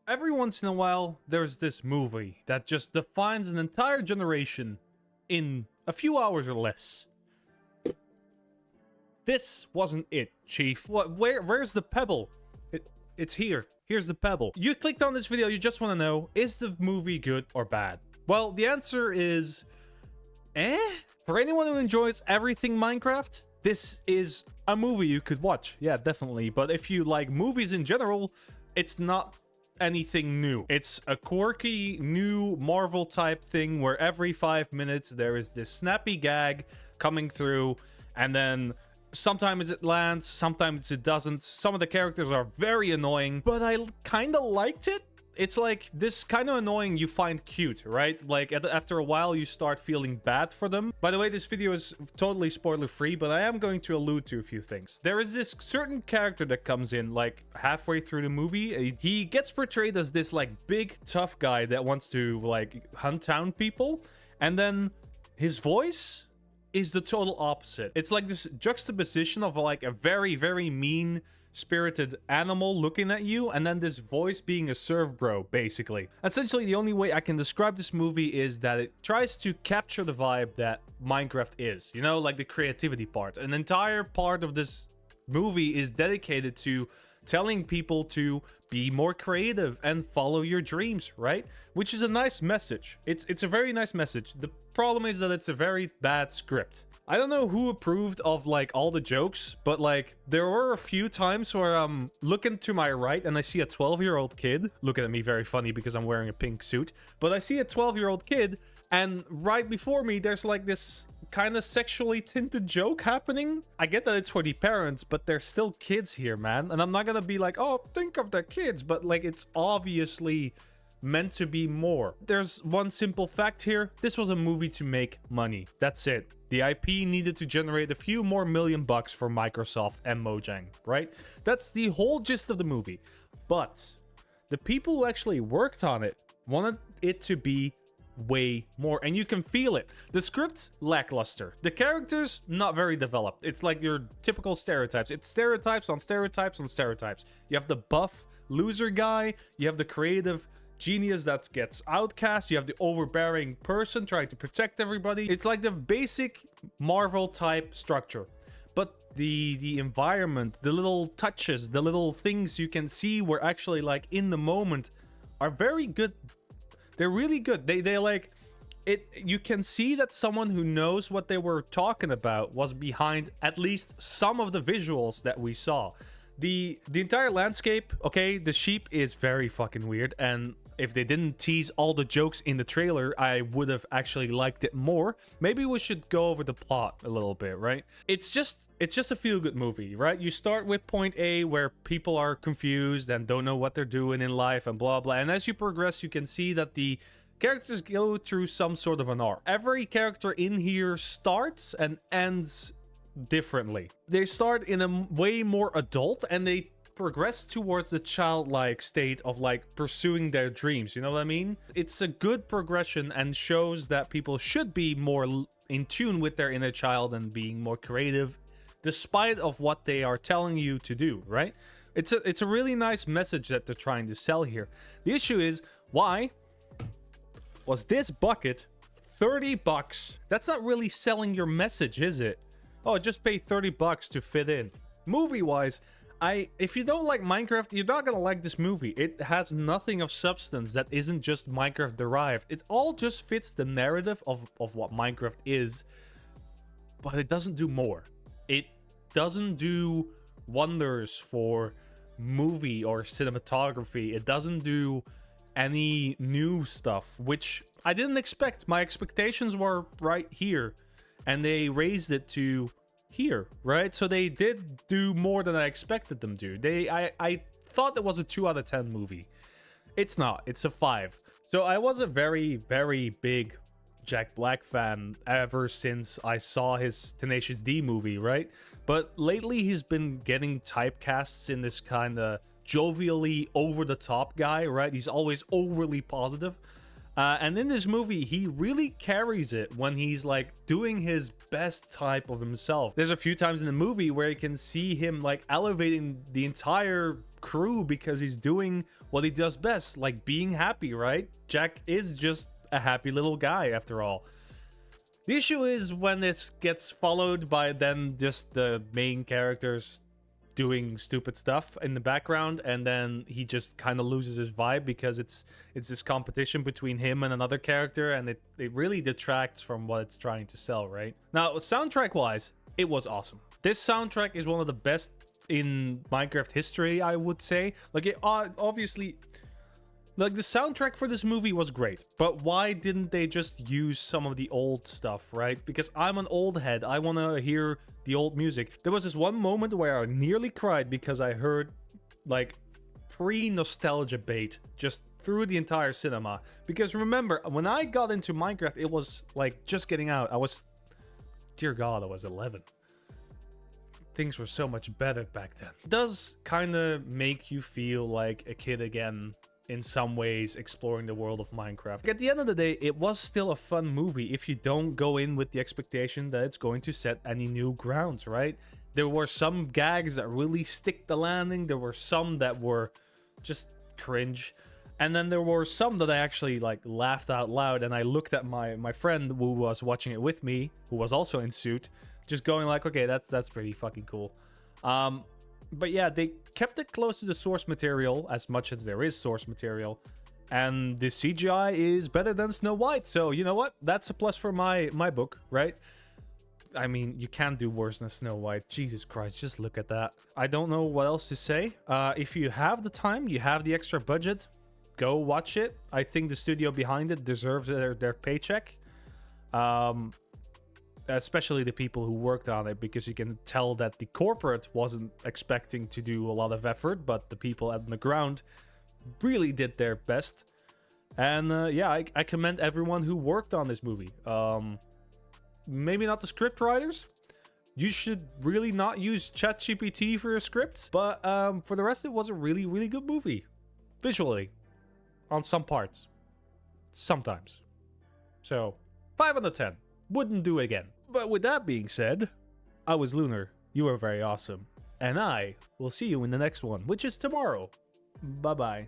Every once in a while, there's this movie that just defines an entire generation in a few hours or less. This wasn't it, Chief. Where's the Pebble? It's here. Here's the Pebble. You clicked on this video, you just want to know, is the movie good or bad? Well, the answer is, For anyone who enjoys everything Minecraft, this is a movie you could watch. Yeah, definitely. But if you like movies in general, it's not anything new. It's a quirky, new Marvel type thing where every 5 minutes there is this snappy gag coming through, and then sometimes it lands, sometimes it doesn't. Some of the characters are very annoying, but I kind of liked it. It's like this kind of annoying you find cute, right? Like after a while you start feeling bad for them. By the way, this video is totally spoiler free, but I am going to allude to a few things. There is this certain character that comes in like halfway through the movie. He gets portrayed as this like big tough guy that wants to like hunt down people, and then his voice is the total opposite. It's like this juxtaposition of like a very, very mean spirited animal looking at you, and then this voice being a serve bro, basically. Essentially, the only way I can describe this movie is that it tries to capture the vibe that Minecraft is. You know, like the creativity part. An entire part of this movie is dedicated to telling people to be more creative and follow your dreams, right? Which is a nice message. It's a very nice message. The problem is that it's a very bad script. I don't know who approved of like all the jokes, but like there were a few times where I'm looking to my right and I see a 12-year-old kid looking at me very funny because I'm wearing a pink suit, but I see a 12-year-old kid, and right before me there's like this kind of sexually tinted joke happening. I get that it's for the parents, but there's still kids here, man, and I'm not gonna be like, oh, think of the kids, but like it's obviously meant to be more. There's one simple fact here. This was a movie to make money. That's it. The IP needed to generate a few more $1 million for Microsoft and Mojang, right? That's the whole gist of the movie. But the people who actually worked on it wanted it to be way more, and you can feel it. The script, lackluster. The characters, not very developed. It's like your typical stereotypes. It's stereotypes on stereotypes on stereotypes. You have the buff loser guy, you have the creative genius that gets outcast, you have the overbearing person trying to protect everybody. It's like the basic Marvel type structure, but the environment, the little touches, the little things you can see were actually like in the moment are very good. They're really good. They like it. You can see that someone who knows what they were talking about was behind at least some of the visuals that we saw. The entire landscape, okay, the sheep is very fucking weird, and if they didn't tease all the jokes in the trailer, I would have actually liked it more. Maybe we should go over the plot a little bit, right? It's just a feel-good movie, right? You start with point A where people are confused and don't know what they're doing in life and blah blah, and as you progress you can see that the characters go through some sort of an arc. Every character in here starts and ends differently. They start in a way more adult and they progress towards the childlike state of like pursuing their dreams, you know what I mean? It's a good progression and shows that people should be more in tune with their inner child and being more creative despite of what they are telling you to do, right? It's a really nice message that they're trying to sell here. The issue is, why was this bucket $30? That's not really selling your message, is it? Oh, just pay $30 to fit in. Movie-wise, if you don't like Minecraft, you're not gonna like this movie. It has nothing of substance that isn't just Minecraft derived. It all just fits the narrative of what Minecraft is, but it doesn't do more. It doesn't do wonders for movie or cinematography. It doesn't do any new stuff, which I didn't expect. My expectations were right here, and they raised it to here, right? So they did do more than I expected them to. I thought it was a 2 out of 10 movie. It's not. It's a 5. So I was a very, very big Jack Black fan ever since I saw his Tenacious D movie, right? But lately he's been getting typecasts in this kind of jovially over-the-top guy, right? He's always overly positive. And in this movie, he really carries it when he's like doing his best type of himself. There's a few times in the movie where you can see him like elevating the entire crew because he's doing what he does best, like being happy, right? Jack is just a happy little guy after all. The issue is when this gets followed by then just the main characters doing stupid stuff in the background, and then he just kind of loses his vibe because it's this competition between him and another character, and it really detracts from what it's trying to sell, right? Now, soundtrack wise, it was awesome. This soundtrack is one of the best in Minecraft history, I would say. Like, it obviously, like, the soundtrack for this movie was great, but why didn't they just use some of the old stuff, right? Because I'm an old head. I want to hear the old music. There was this one moment where I nearly cried because I heard, like, pre-nostalgia bait just through the entire cinema. Because remember, when I got into Minecraft, it was, like, just getting out. Dear God, I was 11. Things were so much better back then. It does kind of make you feel like a kid again, in some ways, exploring the world of Minecraft. At the end of the day, it was still a fun movie if you don't go in with the expectation that it's going to set any new grounds, right? There were some gags that really stick the landing. There were some that were just cringe. And then there were some that I actually like laughed out loud. And I looked at my friend who was watching it with me, who was also in suit, just going like, okay, that's pretty fucking cool. But yeah, they kept it close to the source material as much as there is source material. And the CGI is better than Snow White. So, you know what? That's a plus for my book, right? I mean, you can't do worse than Snow White. Jesus Christ, just look at that. I don't know what else to say. If you have the time, you have the extra budget, go watch it. I think the studio behind it deserves their paycheck. Especially the people who worked on it, because you can tell that the corporate wasn't expecting to do a lot of effort, but the people on the ground really did their best. And yeah, I commend everyone who worked on this movie. Maybe not the script writers. You should really not use ChatGPT for your scripts. But for the rest, it was a really, really good movie. Visually. On some parts. Sometimes. So, 5 out of 10. Wouldn't do it again. But with that being said, I was Lunar. You are very awesome. And I will see you in the next one, which is tomorrow. Bye-bye.